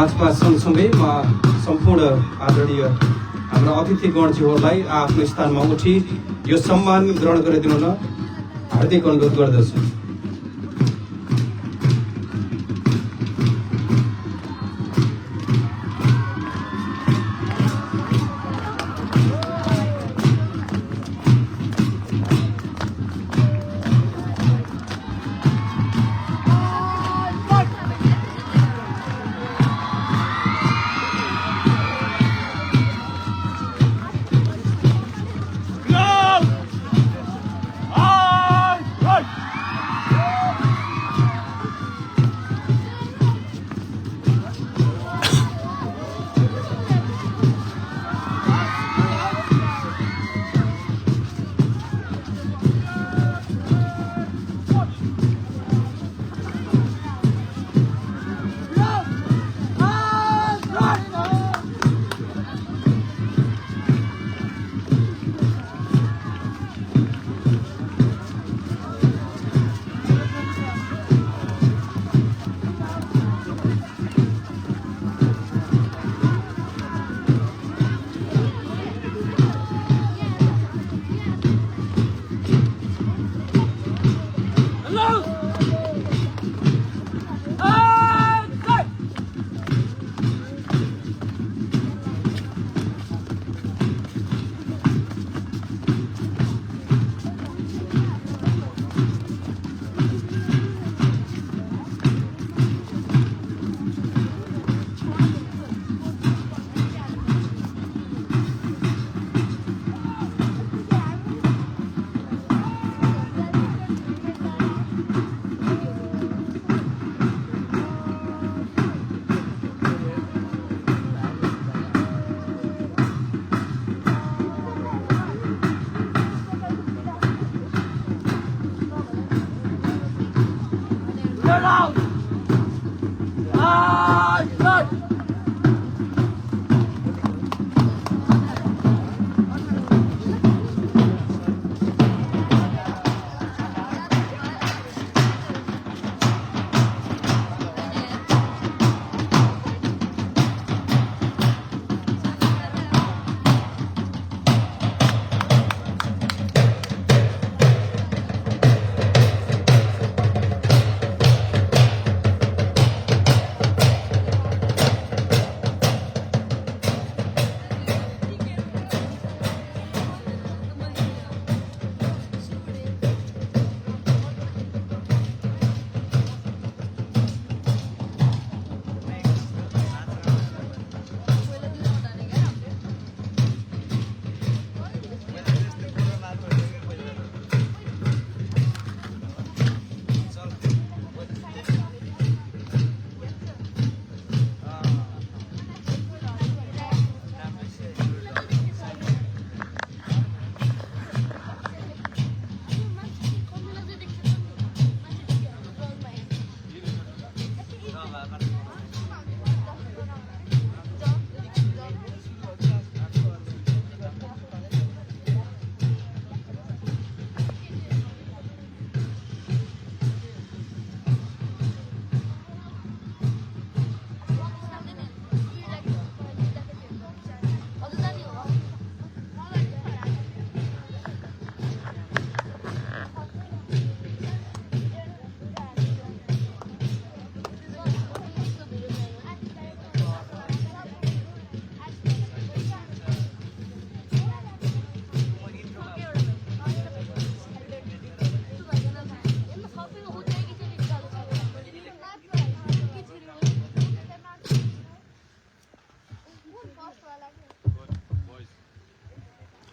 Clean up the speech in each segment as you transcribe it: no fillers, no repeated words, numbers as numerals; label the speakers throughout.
Speaker 1: मार्चमा सँगसँगै सम्पूर्ण आदरणीय हाम्रा अतिथिगणज्यूहरूलाई आफ्नो स्थानमा उठी यो सम्मान ग्रहण गरिदिनु हुन हार्दिक अनुरोध गर्दछु।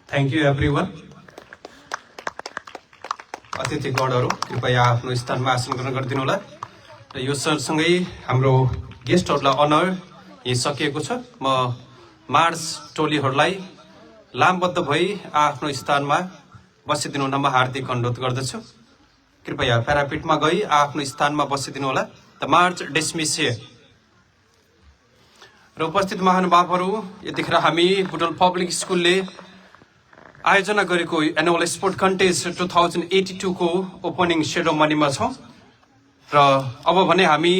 Speaker 1: Thank you everyone. अतिथिगणहरू कृपया आफ्नो स्थानमा आसन ग्रहण गरिदिनु होला र यो सँगसँगै हाम्रो गेस्टहरूलाई अनर यही सकिएको छ। म मार्च टोलीहरूलाई लामबद्ध भई आफ्नो स्थानमा बसिदिनु हुन म हार्दिक अनुरोध गर्दछु। कृपया प्यारापिटमा गई आफ्नो स्थानमा बसिदिनु होला। The March dismiss here. र उपस्थित महानुभावहरू, यतिखेर हामी बुटवल पब्लिक स्कुलले आयोजना गरेको एनुअल स्पोर्ट कन्टेस्ट 2082 को ओपनिङ सेरोमनीमा छौं र अब भने हामी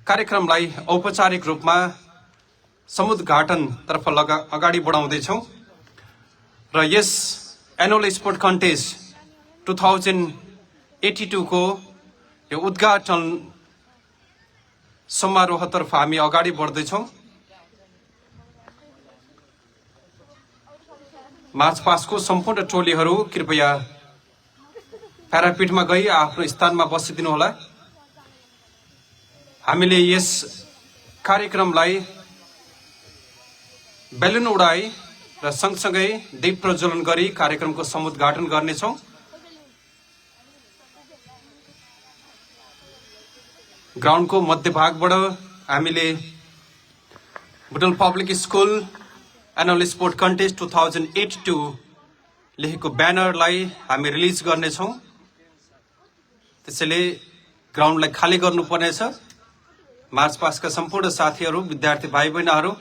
Speaker 1: कार्यक्रमलाई औपचारिक रूपमा समुद्घाटनतर्फ अगाडि बढाउँदैछौँ र यस एनुअल स्पोर्ट कन्टेस्ट 2082 को यो उद्घाटन समारोहतर्फ हामी अगाडि बढ्दैछौँ। मार्च पास्टको सम्पूर्ण टोलीहरू कृपया प्यारापिटमा गई आफ्नो स्थानमा बसिदिनु होला। हामीले यस कार्यक्रमलाई बेलुन उडाई र सँगसँगै दीप प्रज्वलन गरी कार्यक्रमको समुद्घाटन गर्नेछौँ। ग्राउन्डको मध्यभागबाट हामीले Butwal public school annual sport contest 2082 लेखेको ब्यानरलाई हामी रिलिज गर्नेछौँ। त्यसैले ग्राउन्डलाई खाली गर्नुपर्नेछ। मार्च पास्टका सम्पूर्ण साथीहरू, विद्यार्थी भाइ बहिनीहरू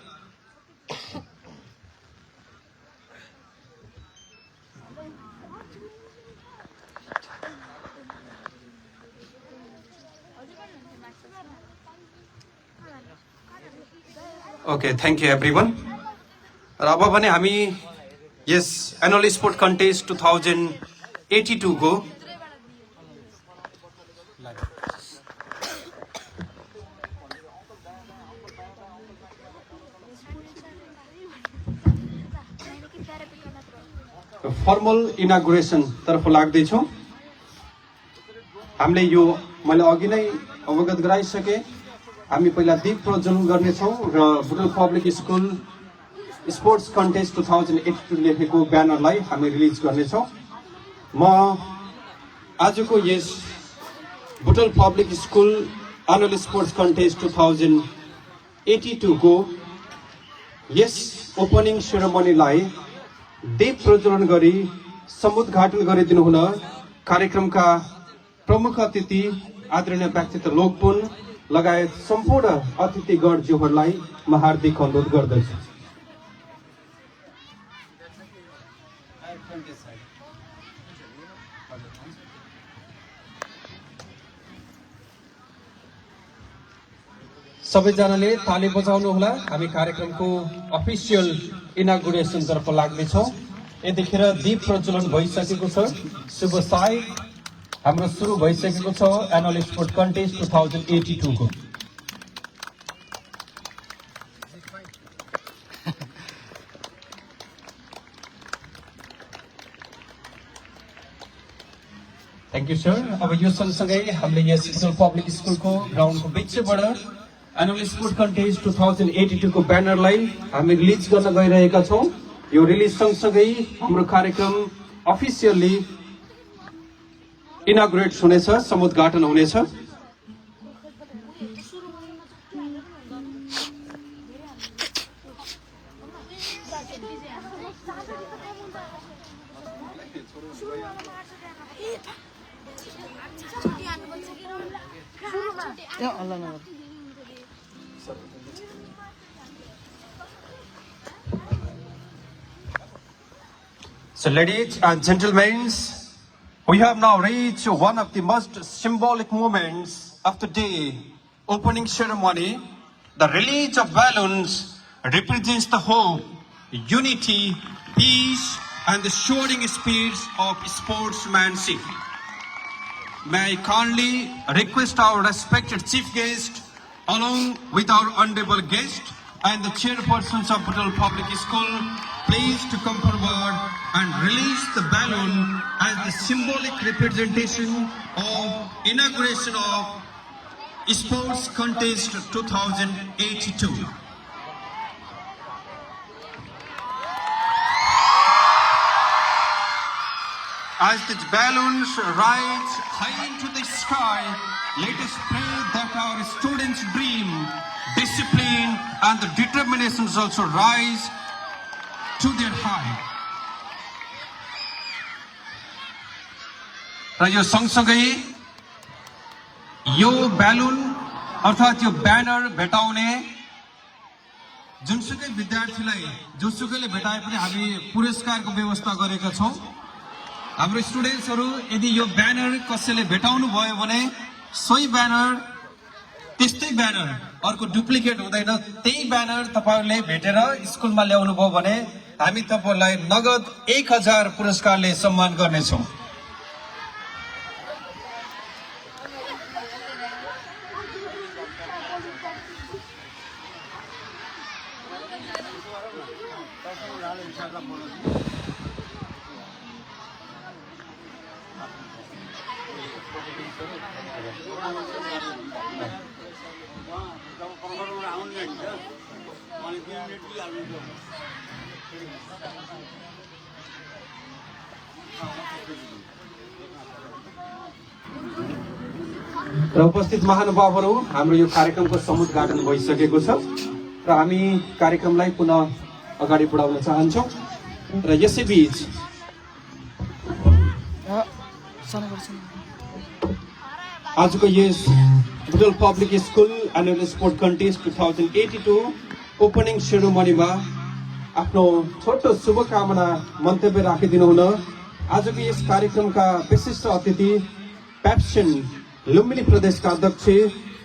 Speaker 1: ओके, थ्याङ्क यू एभ्रिवन। र अब भने हामी यस एनुअल स्पोर्ट कन्टेस्ट 2082 को फर्मल इनागुरेसन तर्फ लाग्दैछौँ। हामीले यो मैले अघि नै अवगत गराइसके, हामी पहिला दीप प्रज्वलन गर्नेछौँ र Butwal public school sports contest 2082 लेखेको ब्यानरलाई हामी रिलिज गर्नेछौँ। म आजको यस Butwal public school annual sports contest 2082 को यस ओपनिङ सेरेमनीलाई दीप प्रज्वलन गरी समुद्घाटन गरिदिनु हुन कार्यक्रमका प्रमुख अतिथि आदरणीय व्यक्तित्व लोकपुन लगायत सम्पूर्ण अतिथिगणज्यूहरूलाई म हार्दिक अनुरोध गर्दछु। सबैजनाले ताली बजाउनु होला। हामी कार्यक्रमको अफिसियल इनागुरेसन तर्फ लाग्नेछौँ। यतिखेर दीप प्रज्वलन भइसकेको छ। शुभ साई हाम्रो सुरु भइसकेको छ एनुअल स्पोर्ट कन्टेस्ट 2082 को। Thank you sir. अब यो सँगसँगै हामीले यस बुटवल पब्लिक स्कुलको ग्राउन्डको बिचबाट एनुअल स्पोर्ट कन्टेस्ट 2082 को ब्यानरलाई हामी रिलिज गर्न गइरहेका छौँ। यो रिलिज सँगसँगै हाम्रो कार्यक्रम अफिसियल्ली इनागुरेट हुनेछ, समुद्घाटन हुनेछ। So ladies and gentlemen, we have now reached one of the most symbolic moments of the day, opening ceremony. The release of balloons represents the hope, unity, peace, and the soaring spirits of sportsmanship. May I kindly request our respected chief guest, along with our honorable guest and the chairpersons of Buttol Public School, please to come forward and release the balloon as the symbolic representation of inauguration of Sports Contest 2082. As these balloons rise high into the sky, let us pray that our students' dream, discipline, and the determinations also rise to their height. र यो सँगसँगै यो ब्यालुन अर्थात् यो banner भेटाउने जुनसुकै विद्यार्थीलाई जोसुकैले भेटाए पनि हामी पुरस्कारको व्यवस्था गरेका छौं। हाम्रो स्टुडेन्ट्सहरु यदि यो ब्यानर कसैले भेटाउनु भयो भने सोही ब्यानर त्यस्तै ब्यानर अर्को डुप्लिकेट हुँदैन, त्यही ब्यानर तपाईहरुले भेटेर स्कुलमा ल्याउनु भयो भने हामी तपाईहरुलाई नगद 1000 पुरस्कारले सम्मान गर्नेछौं। र उपस्थित महानुभावहरू, हाम्रो यो कार्यक्रमको समुद्घाटन भइसकेको छ र हामी कार्यक्रमलाई पुनः अगाडि बढाउन चाहन्छौं। र यसैबीच आजको यस Butwal public school annual sport contest 2082 opening सेरेमनीमा आफ्नो छोटो शुभकामना मन्तव्य राखिदिनु हुन आजको यस कार्यक्रमका विशिष्ट अतिथि पेप्सन लुम्बिनी प्रदेशका अध्यक्ष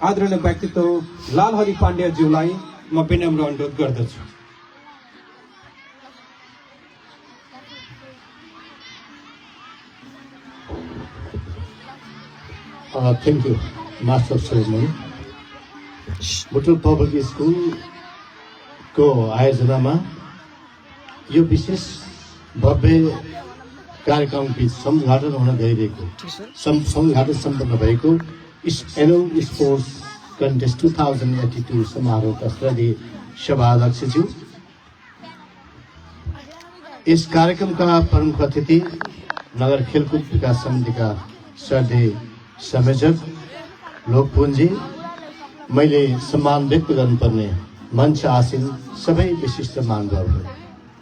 Speaker 1: आदरणीय व्यक्तित्व लालहरि पाण्डेज्यूलाई म विनम्र अनुरोध गर्दछु।
Speaker 2: Thank you, Master of Ceremony. Butwal public school को आयोजनामा यो विशेष भव्य कार्यक्रम बीच समुद्घाटन हुन गइरहेको समुद्घाटन सम्पन्न भएको एनुअल स्पोर्ट्स कन्टेस्ट 2082 समारोहका श्रद्धेय सभाध्यक्षज्यू, यस कार्यक्रमका प्रमुख अतिथि नगर खेलकुद विकास समितिका श्रद्धेय संयोजक लोकपुञ्जी, मैले सम्मान व्यक्त गर्नुपर्ने मञ्च आसीन सबै विशिष्ट महानुभावहरू,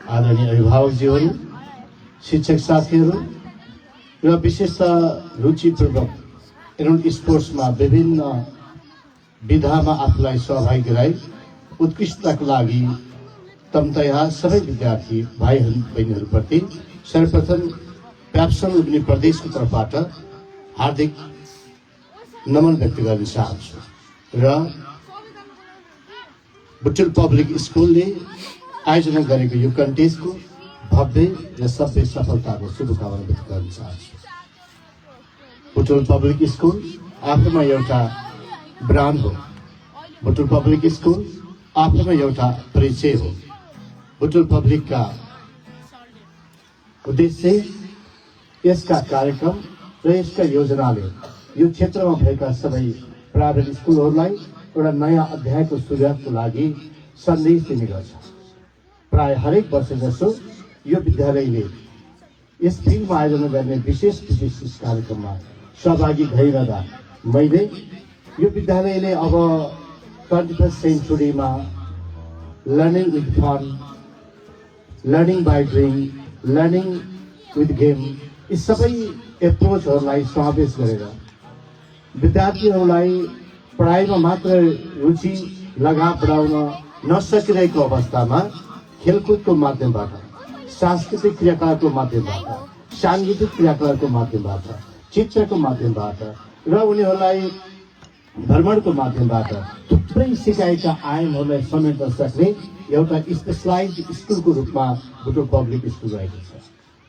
Speaker 2: आदरणीय अभिभावकज्यूहरू, शिक्षक साथीहरू र विशेषतः रुचिपूर्वक एनुअल स्पोर्ट्समा विभिन्न विधामा आफूलाई सहभागी गराई उत्कृष्टताका लागि तम्तया सबै विद्यार्थी भाइ बहिनीहरूप्रति सर्वप्रथम पेप्सन लुम्बिनी प्रदेशको तर्फबाट हार्दिक नमन व्यक्त गर्न चाहन्छु र बुटवल पब्लिक स्कुलले आयोजना गरेको यो कन्टेस्टको भव्य र सभ्य सफलताको शुभकामना व्यक्त गर्न चाहन्छु। बुटवल पब्लिक स्कुल आफैमा एउटा ब्रान्ड हो। बुटवल पब्लिक स्कुल आफैमा एउटा परिचय हो। बुटवल पब्लिकका उद्देश्य यसका कार्यक्रम र यसका योजनाले यो क्षेत्रमा भएका सबै प्राइभेट स्कुलहरूलाई एउटा नयाँ अध्यायको सुरुवातको लागि सन्देश दिने गर्छ। प्राय हरेक वर्ष जसो यो विद्यालयले यस फिल्डमा आयोजना गर्ने विशेष कार्यक्रममा सहभागी भइरहँदा मैले यो विद्यालयले अब 21st सेन्चुरीमा learning with fun, learning by doing, learning with game, यी सबै एप्रोचहरूलाई समावेश गरेर विद्यार्थीहरूलाई पढाइमा मात्र रुचि लगाव बढाउन नसकिरहेको अवस्थामा खेलकुदको माध्यमबाट, सांस्कृतिक क्रियाकलापको माध्यमबाट, साङ्गीतिक क्रियाकलापको माध्यमबाट, चित्रको माध्यमबाट र उनीहरूलाई भ्रमणको माध्यमबाट थुप्रै सिकाइका आयामहरूलाई समेट्न सक्ने एउटा स्पेसलाइज स्कुलको रूपमा बुटवल पब्लिक स्कुल रहेको छ।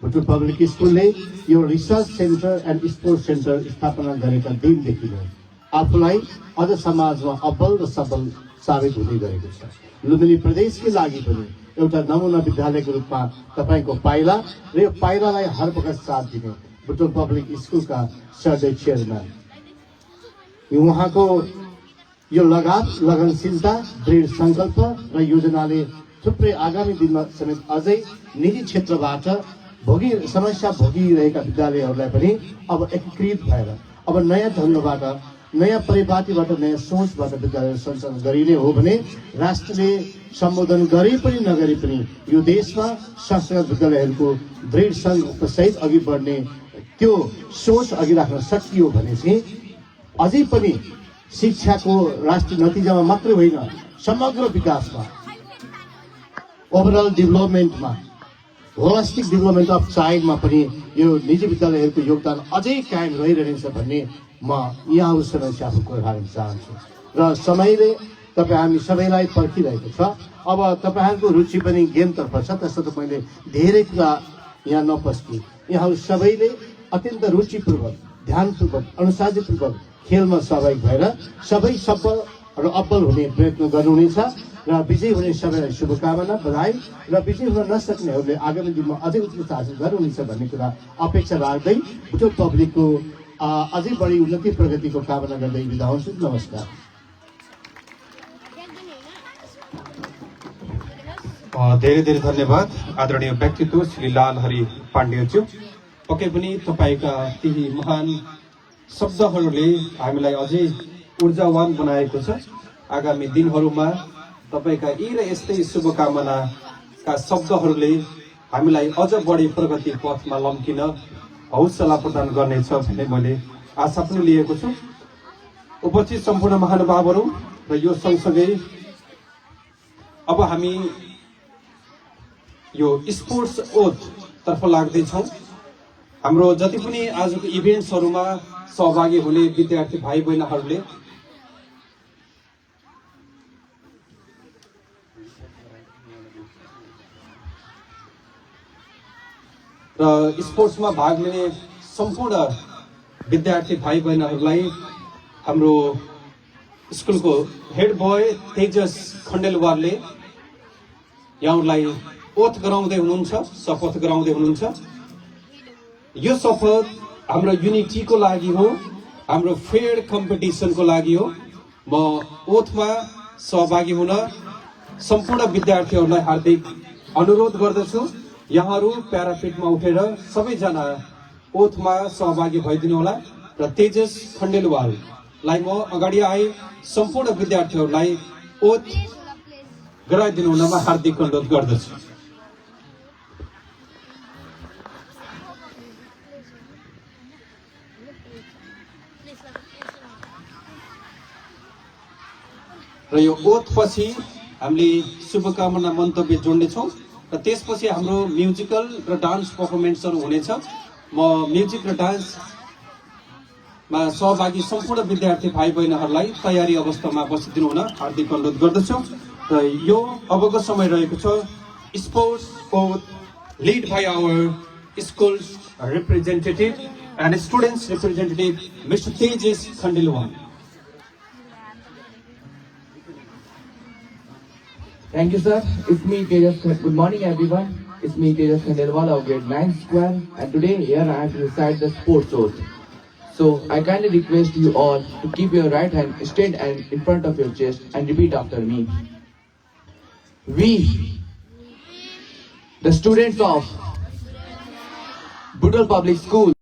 Speaker 2: बुटवल पब्लिक स्कुलले यो research centre and sports centre स्थापना गरेका दिनदेखि नै आफूलाई अझ समाजमा अब्बल र सबल साबित हुँदै गरेको छ। लुम्बिनी प्रदेशकै लागि पनि एउटा नमुना विद्यालयको रूपमा तपाईको पाइला र यो पाइलालाई हर वखत साथ दिने बुटवल पब्लिक स्कुलका श्रद्धेय चेयरम्यान, उहाँको यो लगाव, लगनशीलता, दृढ सङ्कल्प र योजनाले थुप्रै आगामी दिनमा समेत अझै निजी क्षेत्रबाट समस्या भोगिरहेका विद्यालयहरूलाई पनि अब एकीकृत भएर अब नयाँ ढङ्गबाट, नयाँ परिपाटीबाट, नयाँ सोचबाट विद्यालय सञ्चालन गरिने हो भने राष्ट्रले सम्बोधन गरे पनि नगरे पनि यो देशमा संस्कृत विद्यालयहरूको दृढ सहित अघि बढ्ने त्यो सोच अघि राख्न सकियो भने चाहिँ अझै पनि शिक्षाको राष्ट्रिय नतिजामा मात्रै होइन, समग्र विकासमा, ओभरअल डेभलपमेन्टमा, होलिस्टिक डेभलपमेन्ट अफ चाइल्डमा पनि यो निजी विद्यालयहरूको योगदान अझै कायम रहिरहनेछ भन्ने म यहाँहरूसँग आफू कुरा राख्न चाहन्छु। र समयले तपाईँ हामी सबैलाई पर्खिरहेको छ। अब तपाईँहरूको रुचि पनि गेमतर्फ छ, त्यसर्थ मैले धेरै कुरा यहाँ नपस्की यहाँहरू सबैले अत्यन्त रुचिपूर्वक, ध्यानपूर्वक, अनुशासितपूर्वक खेलमा सहभागी भएर सबै सफल र अब्बल हुने प्रयत्न गर्नुहुनेछ र विजयी हुने सबैलाई शुभकामना, बधाई र विजयी हुन नसक्नेहरूले आगामी दिनमा अझै उत्कृष्ट हासिल गर्नुहुनेछ भन्ने कुरा अपेक्षा राख्दै बुटोल पब्लिकको अझै बढी उन्नति प्रगतिको कामना गर्दै बिदा हुन्छु। नमस्कार।
Speaker 1: धेरै धेरै धन्यवाद आदरणीय व्यक्तित्व श्री लालहरि पाण्डेज्यू। पक्कै पनि तपाईँका केही महान शब्दहरूले हामीलाई अझै ऊर्जावान बनाएको छ। आगामी दिनहरूमा तपाईँका यी र यस्तै शुभकामनाका शब्दहरूले हामीलाई अझ बढी प्रगति पथमा लम्किन हौसला प्रदान गर्नेछ भन्ने मैले आशा पनि लिएको छु। उपस्थित सम्पूर्ण महानुभावहरू र यो सँगसँगै अब हामी यो स्पोर्ट्स ओथ तर्फ लाग्दैछौँ। हाम्रो जति पनि आजको इभेन्ट्सहरूमा सहभागी हुने विद्यार्थी भाइ बहिनीहरूले र स्पोर्ट्समा भाग लिने सम्पूर्ण विद्यार्थी भाइ बहिनीहरूलाई हाम्रो स्कुलको हेड बोय तेजस खण्डेलवालले यहाँहरूलाई ओथ गराउँदै हुनुहुन्छ, शपथ गराउँदै हुनुहुन्छ। यो शपथ हाम्रो युनिटीको लागि हो, हाम्रो फेयर कम्पिटिसनको लागि हो। म ओथमा सहभागी हुन सम्पूर्ण विद्यार्थीहरूलाई हार्दिक अनुरोध गर्दछु। यहाँहरू प्यारापिटमा उठेर सबैजना ओथमा सहभागी भइदिनु होला र तेजस खण्डेलवाललाई म अगाडि आए सम्पूर्ण विद्यार्थीहरूलाई ओथ गराइदिनु हुनमा हार्दिक अनुरोध गर्दछु। र यो ओथ पछि हामीले शुभकामना मन्तव्य जोड्नेछौँ र त्यसपछि हाम्रो म्युजिकल र डान्स पर्फर्मेन्सहरू हुनेछ। म म्युजिक र डान्समा सहभागी सम्पूर्ण विद्यार्थी भाइ बहिनीहरूलाई तयारी अवस्थामा बसिदिनु हुन हार्दिक अनुरोध गर्दछु। र यो अबको समय रहेको छ sports oath led by our school representative and students representative mister Tejas Khandelwal.
Speaker 3: Thank you, sir. It's me, Tejas. Good morning, everyone. It's me, Tejas Khandelwal of grade 9 square, and today here I have to recite the sports oath. So I kindly request you all to keep your right hand straight and in front of your chest and repeat after me. We, the students of Budal Public School,